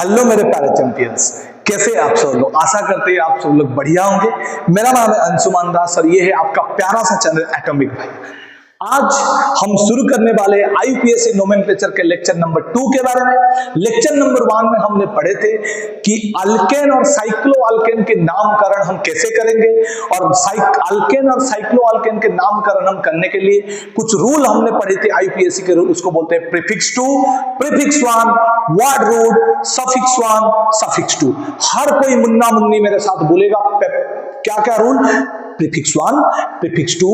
Hello मेरे प्यारे champions, कैसे आप सब लोग। आशा करते हैं आप सब लोग बढ़िया होंगे। मेरा नाम है अंशुमान दास और ये है आपका प्यारा सा चैनल एटॉमिक भाई। आज हम शुरू करने वाले हैं आईयूपीएससी नोमेनक्लेचर के लेक्चर नंबर 2 के बारे में। लेक्चर नंबर 1 में हमने पढ़े थे कि अल्केन और साइक्लो अल्केन के नामकरण हम कैसे करेंगे, और अल्केन और साइक्लो अल्केन के नामकरण हम करने के लिए कुछ रूल हमने पढ़े थे आईयूपीएससी के रूल। उसको बोलते हैं prefix 2, prefix 1, word root, suffix 1, suffix 2। हर कोई मुन्ना मुन्नी मेरे साथ बोलेगा क्या क्या rule. Prefix 1, prefix 2,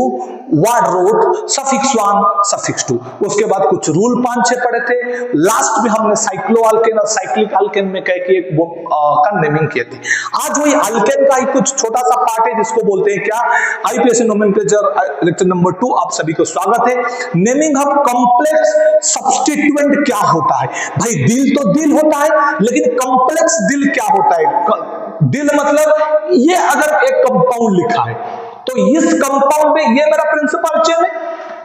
word root, suffix 1, suffix 2। उसके बाद कुछ रूल 5-6 पढ़े थे। लास्ट में हमने साइक्लो अल्केन और साइक्लिक अल्केन में कह के एक का नेमिंग किए थे। आज वही अल्केन का ही कुछ छोटा सा पार्ट है जिसको बोलते हैं क्या, आईयूपीएससी नोमेनक्लेचर लेक्चर नंबर 2। आप सभी को स्वागत है। नेमिंग ऑफ कॉम्प्लेक्स सब्स्टिट्यूएंट क्या होता है। भाई दिल तो दिल होता है, लेकिन कॉम्प्लेक्स दिल क्या होता है। दिल मतलब ये अगर एक कंपाउंड लिखा है तो इस कंपाउंड में ये मेरा प्रिंसिपल चेन है,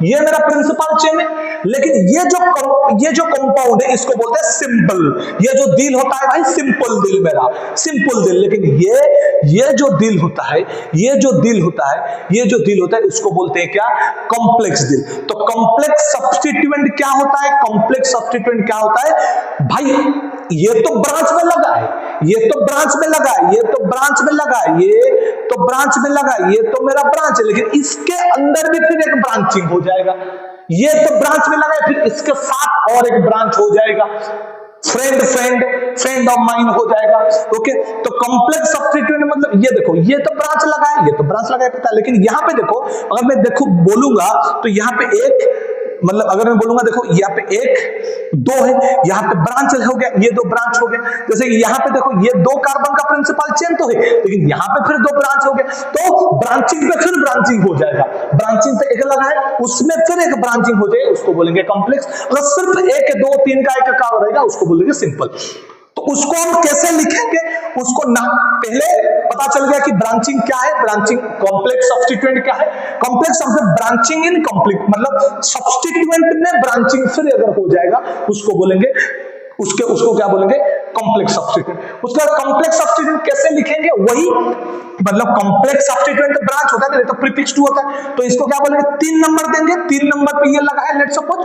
ये मेरा प्रिंसिपल चेन है, लेकिन ये जो कंपाउंड है इसको बोलते हैं सिंपल। ये जो दिल होता है भाई, सिंपल दिल, मेरा सिंपल दिल। लेकिन ये जो दिल होता है, ये जो दिल होता है उसको बोलते हैं क्या, कॉम्प्लेक्स दिल। तो कॉम्प्लेक्स सब्स्टिट्यूएंट क्या होता है, कॉम्प्लेक्स सब्स्टिट्यूएंट क्या होता है भाई। ये तो ब्रांच में लगा है, ये तो ब्रांच में लगा है, ये तो ब्रांच में लगा है, ये तो ब्रांच में लगा है, ये तो मेरा ब्रांच है, लेकिन इसके अंदर भी फिर एक ब्रांचिंग हो जाएगा। ये तो ब्रांच में लगा है, फिर इसके साथ और एक ब्रांच हो जाएगा, फ्रेंड ऑफ माइन हो जाएगा। ओके, तो कॉम्प्लेक्स सब्स्टिट्यूएंट मतलब ये देखो, ये तो ब्रांच लगा है, ये तो ब्रांच लगा है, पता है। लेकिन यहां पे देखो, अगर मैं देखो बोलूंगा तो यहां पे एक, मतलब अगर मैं बोलूंगा देखो यहाँ पे 1 2 है, यहाँ पे ब्रांच हो गया, ये 2 ब्रांच हो गया। जैसे यहाँ पे देखो ये 2 कार्बन का प्रिंसिपल चेन तो है, लेकिन यहाँ पे फिर 2 ब्रांच हो गए। तो ब्रांचिंग पे फिर ब्रांचिंग हो जाएगा, ब्रांचिंग पे एक लगा है उसमें फिर एक ब्रांचिंग हो जाएगी, उसको बोलेंगे कॉम्प्लेक्स। अगर सिर्फ 1 2 3 का एक काम रहेगा उसको बोलेंगे सिंपल। तो उसको हम कैसे लिखेंगे, उसको ना पहले पता चल गया कि ब्रांचिंग क्या है, ब्रांचिंग कॉम्प्लेक्स सब्स्टिट्यूएंट क्या है। कॉम्प्लेक्स ब्रांचिंग इन कॉम्प्लेक्स मतलब सब्स्टिट्यूएंट में ब्रांचिंग फिर अगर हो जाएगा उसको बोलेंगे, उसको क्या बोलेंगे, कॉम्प्लेक्स सब्स्टिट्यूएंट। उसका कॉम्प्लेक्स सब्स्टिट्यूएंट कैसे लिखेंगे, वही मतलब कॉम्प्लेक्स सब्स्टिट्यूएंट तो ब्रांच होता है, तो प्रीफिक्स 2 होता है, तो इसको क्या बोलेंगे, 3 नंबर देंगे। 3 नंबर पे ये लगा है, लेट्स सपोज,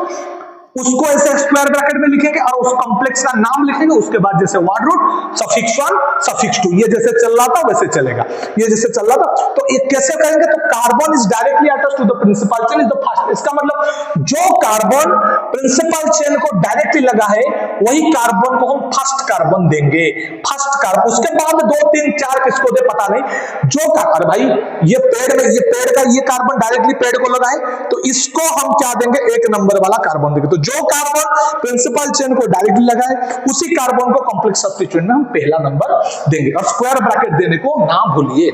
उसको ऐसे स्क्वायर ब्रैकेट में लिखेंगे और उस कॉम्प्लेक्स का नाम लिखेंगे। उसके बाद जैसे वर्ड रूट, सफिक्स 1, सफिक्स 2, ये जैसे चल रहा था वैसे चलेगा, ये जैसे चल रहा था। तो ये कैसे करेंगे, तो carbon is directly attached to the principal chain is the first. इसका मतलब जो कार्बन प्रिंसिपल चेन को डायरेक्टली लगा है वही कार्बन को हम फर्स्ट कार्बन देंगे, फर्स्ट कार्बन। उसके बाद 2 3 4 किसको दे पता नहीं। जो कार्बन भाई ये पेड़ में, ये पेड़ का ये कार्बन डायरेक्टली पेड़ को लगा है, तो इसको हम क्या देंगे, 1 नंबर वाला कार्बन देंगे। तो जो कार्बन प्रिंसिपल चेन को डायरेक्टली लगा है उसी कार्बन को कॉम्प्लेक्स सब्स्टिट्यूएंट में हम पहला नंबर देंगे। और स्क्वायर ब्रैकेट देने को ना भूलिए।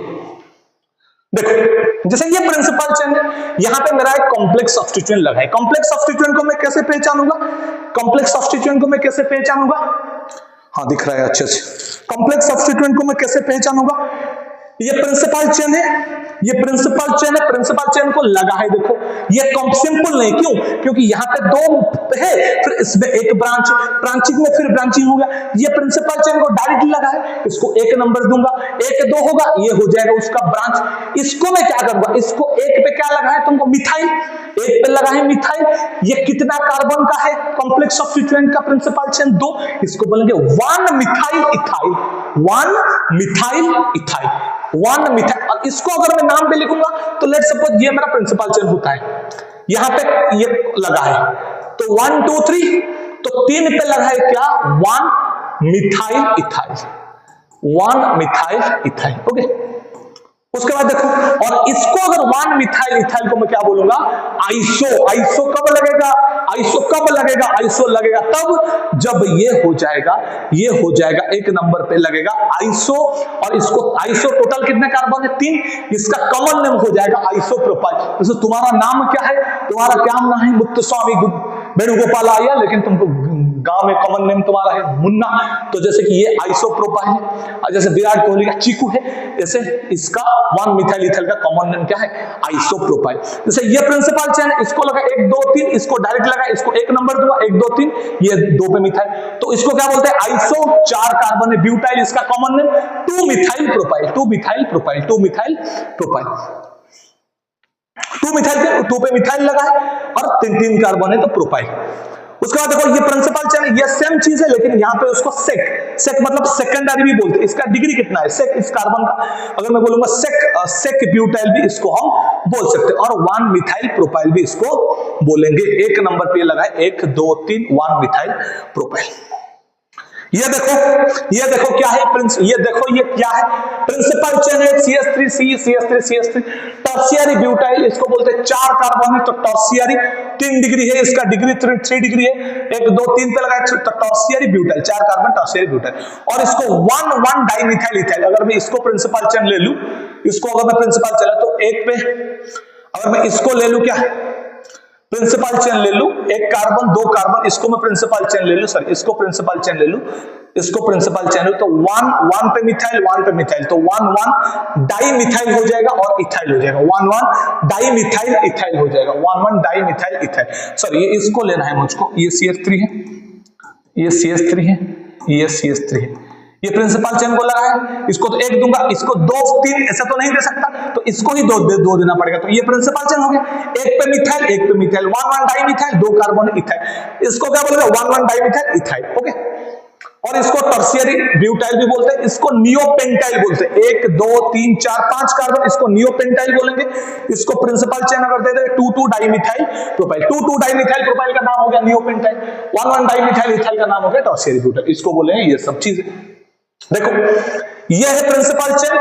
देखो जैसे ये प्रिंसिपल चेन है, यहां पे मेरा एक कॉम्प्लेक्स सब्स्टिट्यूएंट लगा है। कॉम्प्लेक्स सब्स्टिट्यूएंट को मैं कैसे पहचानूंगा, कॉम्प्लेक्स सब्स्टिट्यूएंट को मैं कैसे पहचानूंगा, हाँ दिख रहा है अच्छे से। कॉम्प्लेक्स सब्स्टिट्यूएंट को मैं कैसे पहचानूंगा, ये प्रिंसिपल चेन है, ये प्रिंसिपल चेन है, प्रिंसिपल चेन को लगा है। देखो ये सिंपल नहीं, क्यों, क्योंकि यहाँ पे 2 है, फिर इसमें एक ब्रांच, ब्रांचिंग में फिर ब्रांचिंग हो गया। ये प्रिंसिपल चेन को डायरेक्टली लगा है, इसको 1 नंबर दूंगा। 1 2 होगा, ये हो जाएगा उसका ब्रांच। इसको मैं क्या करूंगा, इसको 1 पे क्या लगा है तुमको, मिथाइल, 1 पे लगा है मिथाइल। ये कितना कार्बन का है, कॉम्प्लेक्स सब्स्टिट्यूएंट का प्रिंसिपल चेन 2, इसको बोलेंगे 1 methyl ethyl, 1 methyl ethyl, 1 methyl. और इसको अगर मैं नाम पे लिखूंगा तो लेट्स सपोज ये मेरा प्रिंसिपल चेन होता है, यहां पे ये लगा है, तो 1 2 3, तो 3 पे लगा है क्या, 1 methyl ethyl, 1 methyl ethyl. Okay, उसके बाद देखो, और इसको अगर 1 मिथाइल इथाइल को मैं क्या बोलूंगा, आइसो। आइसो कब लगेगा, आइसो कब लगेगा, आइसो लगेगा तब जब ये हो जाएगा, ये हो जाएगा 1 नंबर पे लगेगा आइसो। और इसको आइसो टोटल कितने कार्बन है, 3, इसका कॉमन नेम हो जाएगा आइसोप्रोपाइल। जैसे तुम्हारा नाम क्या है, तुम्हारा क्या नाम है, मुत्तुस्वामी वेणुगोपाल आया, लेकिन तुमको गांव में कॉमन नेम तुम्हारा है मुन्ना, तो जैसे कि ये आइसोप्रोपाइल है, और जैसे विराट कोहली का चीकू है, जैसे इसका 1 मिथाइल इथाइल का कॉमन नेम क्या है, आइसोप्रोपाइल। जैसे ये प्रिंसिपल चेन है, इसको लगा 1 2 3, इसको डायरेक्ट लगा, इसको 1 नंबर दूंगा 1 2 3, ये 2 पे मिथाइल, तो इसको क्या बोलते हैं, आइसो, 4 कार्बन है, ब्यूटाइल इसका common name, 2 methyl propyl, 2 methyl propyl, 2 methyl propyl, 2 methyl पे 2 पे मिथाइल लगा है और 3 कार्बन है तो प्रोपाइल। उसके बाद देखो ये प्रिंसिपल चेन, ये सेम चीज है, लेकिन यहाँ पे उसको सेक मतलब सेकेंडरी भी बोलते हैं। इसका डिग्री कितना है, सेक इस कार्बन का, अगर मैं बोलूंगा सेक ब्यूटाइल भी इसको हम बोल सकते हैं, और 1 मिथाइल प्रोपाइल भी इसको बोलेंगे। 1 नंबर पे लगा है 1 2 3 1 मिथाइल प्रोपाइल। ये देखो क्या है प्रिंस, ये देखो ये क्या है, प्रिंसिपल चेन है CH3 CH3 टर्शियरी ब्यूटाइल, इसको बोलते हैं 4 कार्बन है तो टर्शियरी, 3 डिग्री है, इसका डिग्री 3 डिग्री है, 1 2 3 पे लगा है तो tertiary butyl, 4 carbon tertiary butyl, और इसको 1 डाइमिथाइल इथाइल। अगर मैं इसको प्रिंसिपल चेन ले लूं, इसको अगर मैं प्रिंसिपल चला तो 1 पे, अगर मैं इसको ले लूं क्या प्रिंसिपल चेन ले लूं, 1 कार्बन 2 कार्बन, इसको मैं प्रिंसिपल चेन ले लूं, सॉरी इसको प्रिंसिपल चेन ले लूं, इसको प्रिंसिपल चेन तो 1 पे मिथाइल 1 पे मिथाइल, तो 1 डाइमिथाइल हो जाएगा और इथाइल हो जाएगा, 1 डाइमिथाइल इथाइल हो जाएगा, 1 डाइमिथाइल इथाइल। सॉरी ये इसको लेना है मुझको, ये CH3 है, ये CH3 है, ये CH3 है, ये प्रिंसिपल चेन को लगा है, इसको तो 1 दूंगा, इसको 2 3 ऐसा तो नहीं दे सकता, तो इसको ही 2 देना पड़ेगा, तो ये प्रिंसिपल चेन हो गया। 1 पे मिथाइल 1 पे मिथाइल, 1 डाइमिथाइल, 2 कार्बन इथाइल, इसको क्या बोलेंगे 1 डाइमिथाइल इथाइल, ओके। और इसको टर्शियरी ब्यूटाइल भी बोलते हैं, इसको नियोपेंटाइल बोलते हैं, 1 2 3 4 5 कार्बन, इसको नियोपेंटाइल बोलेंगे। इसको प्रिंसिपल चेन अगर दे दे 2 डाइमिथाइल प्रोपाइल, 2 डाइमिथाइल प्रोपाइल का नाम हो गया नियोपेंटाइल, 1 डाइमिथाइल इथाइल का नाम हो गया टर्शियरी ब्यूटाइल, इसको बोलेंगे ये सब चीजें। देखो ये है प्रिंसिपल चेन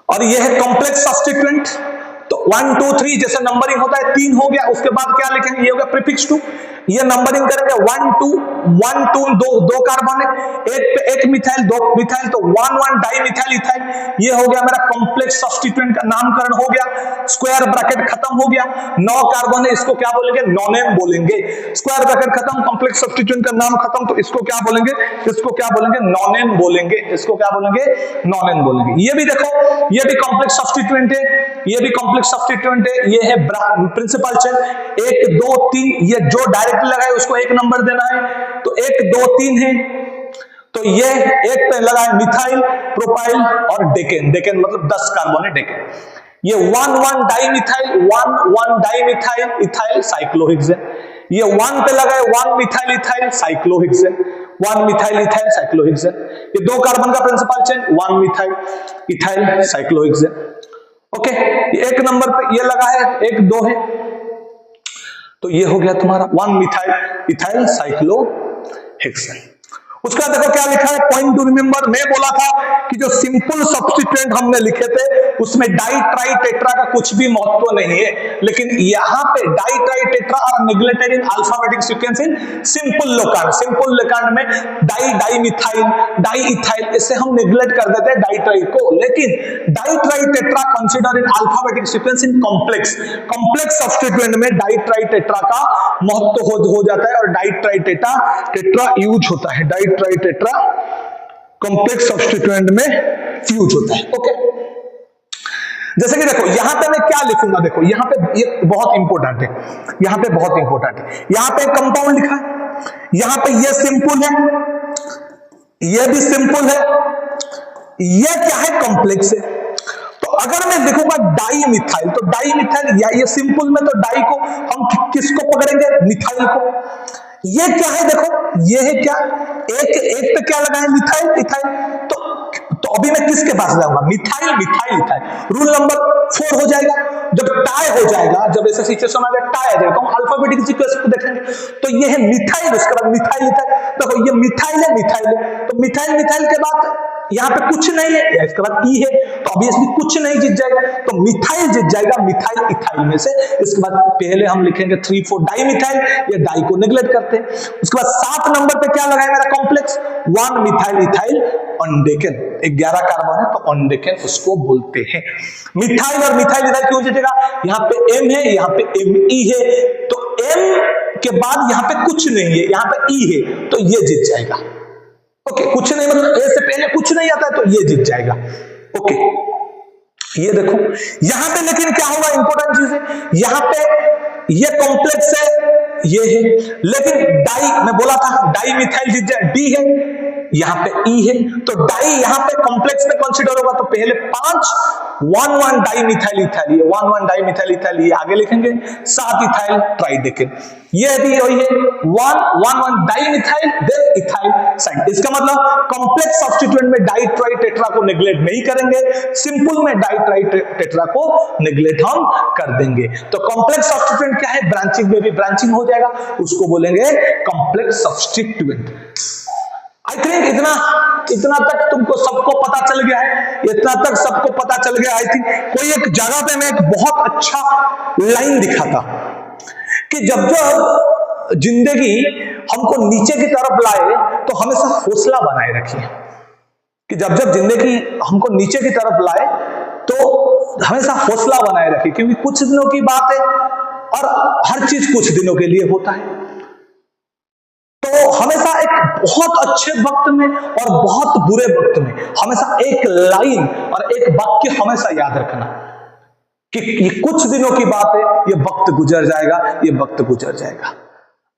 और ये है कॉम्प्लेक्स सब्स्टिट्यूएंट, तो 1 2 3 जैसे नंबरिंग होता है 3 हो गया, उसके बाद क्या लिखेंगे, ये हो गया प्रीफिक्स 2, ये नंबरिंग करेंगे 1 2 2 कार्बन है, 1 पे 1 मिथाइल 2 मिथाइल, तो 1 डाइमिथाइल इथाइल, ये हो गया मेरा कॉम्प्लेक्स सब्स्टिट्यूएंट का नामकरण हो गया, स्क्वायर ब्रैकेट खत्म हो गया, 9 कार्बन है, इसको क्या बोलेंगे, नॉनेम बोलेंगे, स्क्वायर ब्रैकेट खत्म, कॉम्प्लेक्स सब्स्टिट्यूएंट का नाम खत्म, तो इसको क्या बोलेंगे, इसको क्या बोलेंगे, नॉनेम बोलेंगे, इसको क्या बोलेंगे, नॉनेम बोलेंगे। ये भी देखो, ये भी कॉम्प्लेक्स सब्स्टिट्यूएंट है, ये भी कॉम्प्लेक्स सब्स्टिट्यूएंट है, ये है प्रिंसिपल चेन 1 2 3, ये जो डायरेक्ट लगाए उसको 1 नंबर देना है, तो 1 2 3 है, तो ये 1 पे लगा है मिथाइल प्रोपाइल और डेकेन, डेकेन मतलब 10 कार्बन है डेकेन, ये 1 डाइमिथाइल 1 डाइमिथाइल इथाइल साइक्लोहेक्सेन, ये 1 पे लगा है 1 methyl ethyl cyclohexane, 1 methyl ethyl cyclohexane, ये 2 कार्बन का principal chain 1 methyl ethyl cyclohexane, okay. 1 number पे ये लगा है 1 2 है, तो ये हो गया तुम्हारा 1 मिथाइल इथाइल साइक्लोहेक्सेन। उसका देखो क्या लिखा है, पॉइंट टू रिमेंबर, मैं बोला था कि जो सिंपल सब्स्टिट्यूएंट हमने लिखे थे उसमें डाई ट्राई टेट्रा का कुछ भी महत्व नहीं है, लेकिन यहाँ पे डाई ट्राई टेट्रा और neglected in alphabetic sequence in simple locant, simple locant में डाई मिथाइल डाई इथाइल, इससे हम नेग्लेक्ट कर देते हैं डाई ट्राई को, लेकिन die tri tetra consider in alphabetic sequence in complex substituent में डाई ट्राई टेट्रा का महत्व हो जाता है और डाई ट्राई टेट्रा यूज होता है, die tri tetra complex substituent में यूज होता है, ओके। जैसे कि देखो यहां पे मैं क्या लिखूंगा, देखो यहां पे ये बहुत इंपॉर्टेंट है, यहां पे बहुत इंपॉर्टेंट है, यहां पे कंपाउंड लिखा है, यहां पे ये सिंपल है, ये भी सिंपल है, ये क्या है, कॉम्प्लेक्स है। तो अगर मैं देखूंगा डाई मिथाइल, तो डाई मिथाइल या ये सिंपल में तो डाई को हम किसको पकड़ेंगे, मिथाइल को। ये क्या है, देखो ये है क्या, एक पे क्या लगा है, मिथाइल इथाइल, तो अभी मैं किसके पास जाऊंगा, methyl methyl ethyl. Rule number 4 हो जाएगा, जब टाई हो जाएगा, जब ऐसा सिचुएशन आ जाए टाई आ जाएगा, तो हम अल्फाबेटिक सीक्वेंस को देखेंगे, तो ये है मिथाइल, उसके बाद मिथाइल इथाइल, देखो ये मिथाइल है, तो मिथाइल के बाद यहाँ पे कुछ नहीं है, इसके बाद ई है, तो ऑब्वियसली कुछ नहीं जीत जाएगा, तो मिथाइल जीत जाएगा मिथाइल इथाइल में से। इसके बाद पहले हम लिखेंगे 3 4 डाई मिथाइल, ये डाई को नेग्लेक्ट करते हैं। उसके बाद 7 नंबर पे क्या लगा है मेरा कॉम्प्लेक्स, 1 मिथाइल इथाइल ऑनडेकेन, 11 कार्बन है तो ऑनडेकेन उसको बोलते हैं। मिथाइल और मिथाइल इथाइल क्यों जीतेगा, यहाँ पे एम है, यहाँ पे एम ई है, तो एम के बाद यहां पे कुछ नहीं है, यहां पे ई है, तो ये जीत जाएगा। ओके, कुछ नहीं मतलब ए से पहले कुछ नहीं आता है तो ये जीत जाएगा। ओके, ये देखो यहां पे लेकिन क्या होगा, इंपॉर्टेंट चीज है, यहां पे ये कॉम्प्लेक्स है, ये है, लेकिन डाई मैं बोला था डाई मिथाइल जीत जाए, डी है, यहां पे ई है, तो डाई यहां पे कॉम्प्लेक्स में कंसीडर होगा, तो पहले 5 1 डाई मिथाइल इथाइल, ये 1 डाई मिथाइल इथाइल, ये आगे लिखेंगे 7 इथाइल ट्राइडेकेन, ये भी वही है 1 di methyl then ethyl side. इसका मतलब कॉम्प्लेक्स सब्स्टिट्यूएंट में डाई ट्राई टेट्रा को नेग्लेक्ट नहीं करेंगे, सिंपल में डाई ट्राई टेट्रा को नेग्लेक्ट हम कर देंगे। तो कॉम्प्लेक्स सब्स्टिट्यूएंट क्या है, ब्रांचिंग में भी ब्रांचिंग हो जाएगा, उसको बोलेंगे कॉम्प्लेक्स सब्स्टिट्यूएंट। आई थिंक इतना तक तुमको सबको पता चल गया है, इतना तक सबको पता चल गया। आई थिंक कोई एक जगह पे मैं एक बहुत अच्छा लाइन दिखा था कि जब जब जिंदगी हमको नीचे की तरफ लाए तो हमेशा हौसला बनाए रखिए, कि जब जब जिंदगी हमको नीचे की तरफ लाए तो हमेशा हौसला बनाए रखिए, क्योंकि कुछ दिनों की बात है और हर चीज कुछ दिनों के लिए होता है। तो हमेशा एक बहुत अच्छे वक्त में और बहुत बुरे वक्त में हमेशा एक लाइन और एक वाक्य हमेशा याद रखना कि ये कुछ दिनों की बात है, ये वक्त गुजर जाएगा, ये वक्त गुजर जाएगा।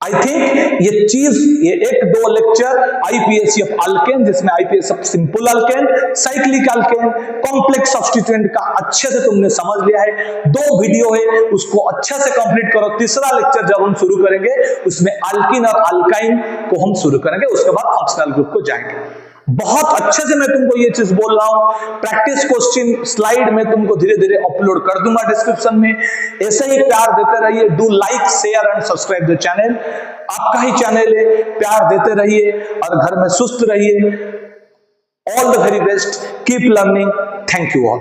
आई थिंक ये चीज, ये 1-2 लेक्चर आईपीएसी ऑफ अल्केन, जिसमें IPS of simple alkane, cyclic alkane, complex substituent का अच्छे से तुमने समझ लिया है। 2 वीडियो है, उसको अच्छे से कंप्लीट करो। तीसरा लेक्चर जब हम शुरू करेंगे उसमें अल्किन और अल्काइन को हम शुरू करेंगे, उसके बाद फंक्शनल ग्रुप को जाएंगे। बहुत अच्छे से मैं तुमको ये चीज बोल रहा हूं। प्रैक्टिस क्वेश्चन स्लाइड में तुमको धीरे धीरे अपलोड कर दूंगा डिस्क्रिप्शन में। ऐसे ही प्यार देते रहिए। Do like, share and subscribe the channel. आपका ही चैनल है, प्यार देते रहिए और घर में सुस्त रहिए। All the very best, keep learning. Thank you all.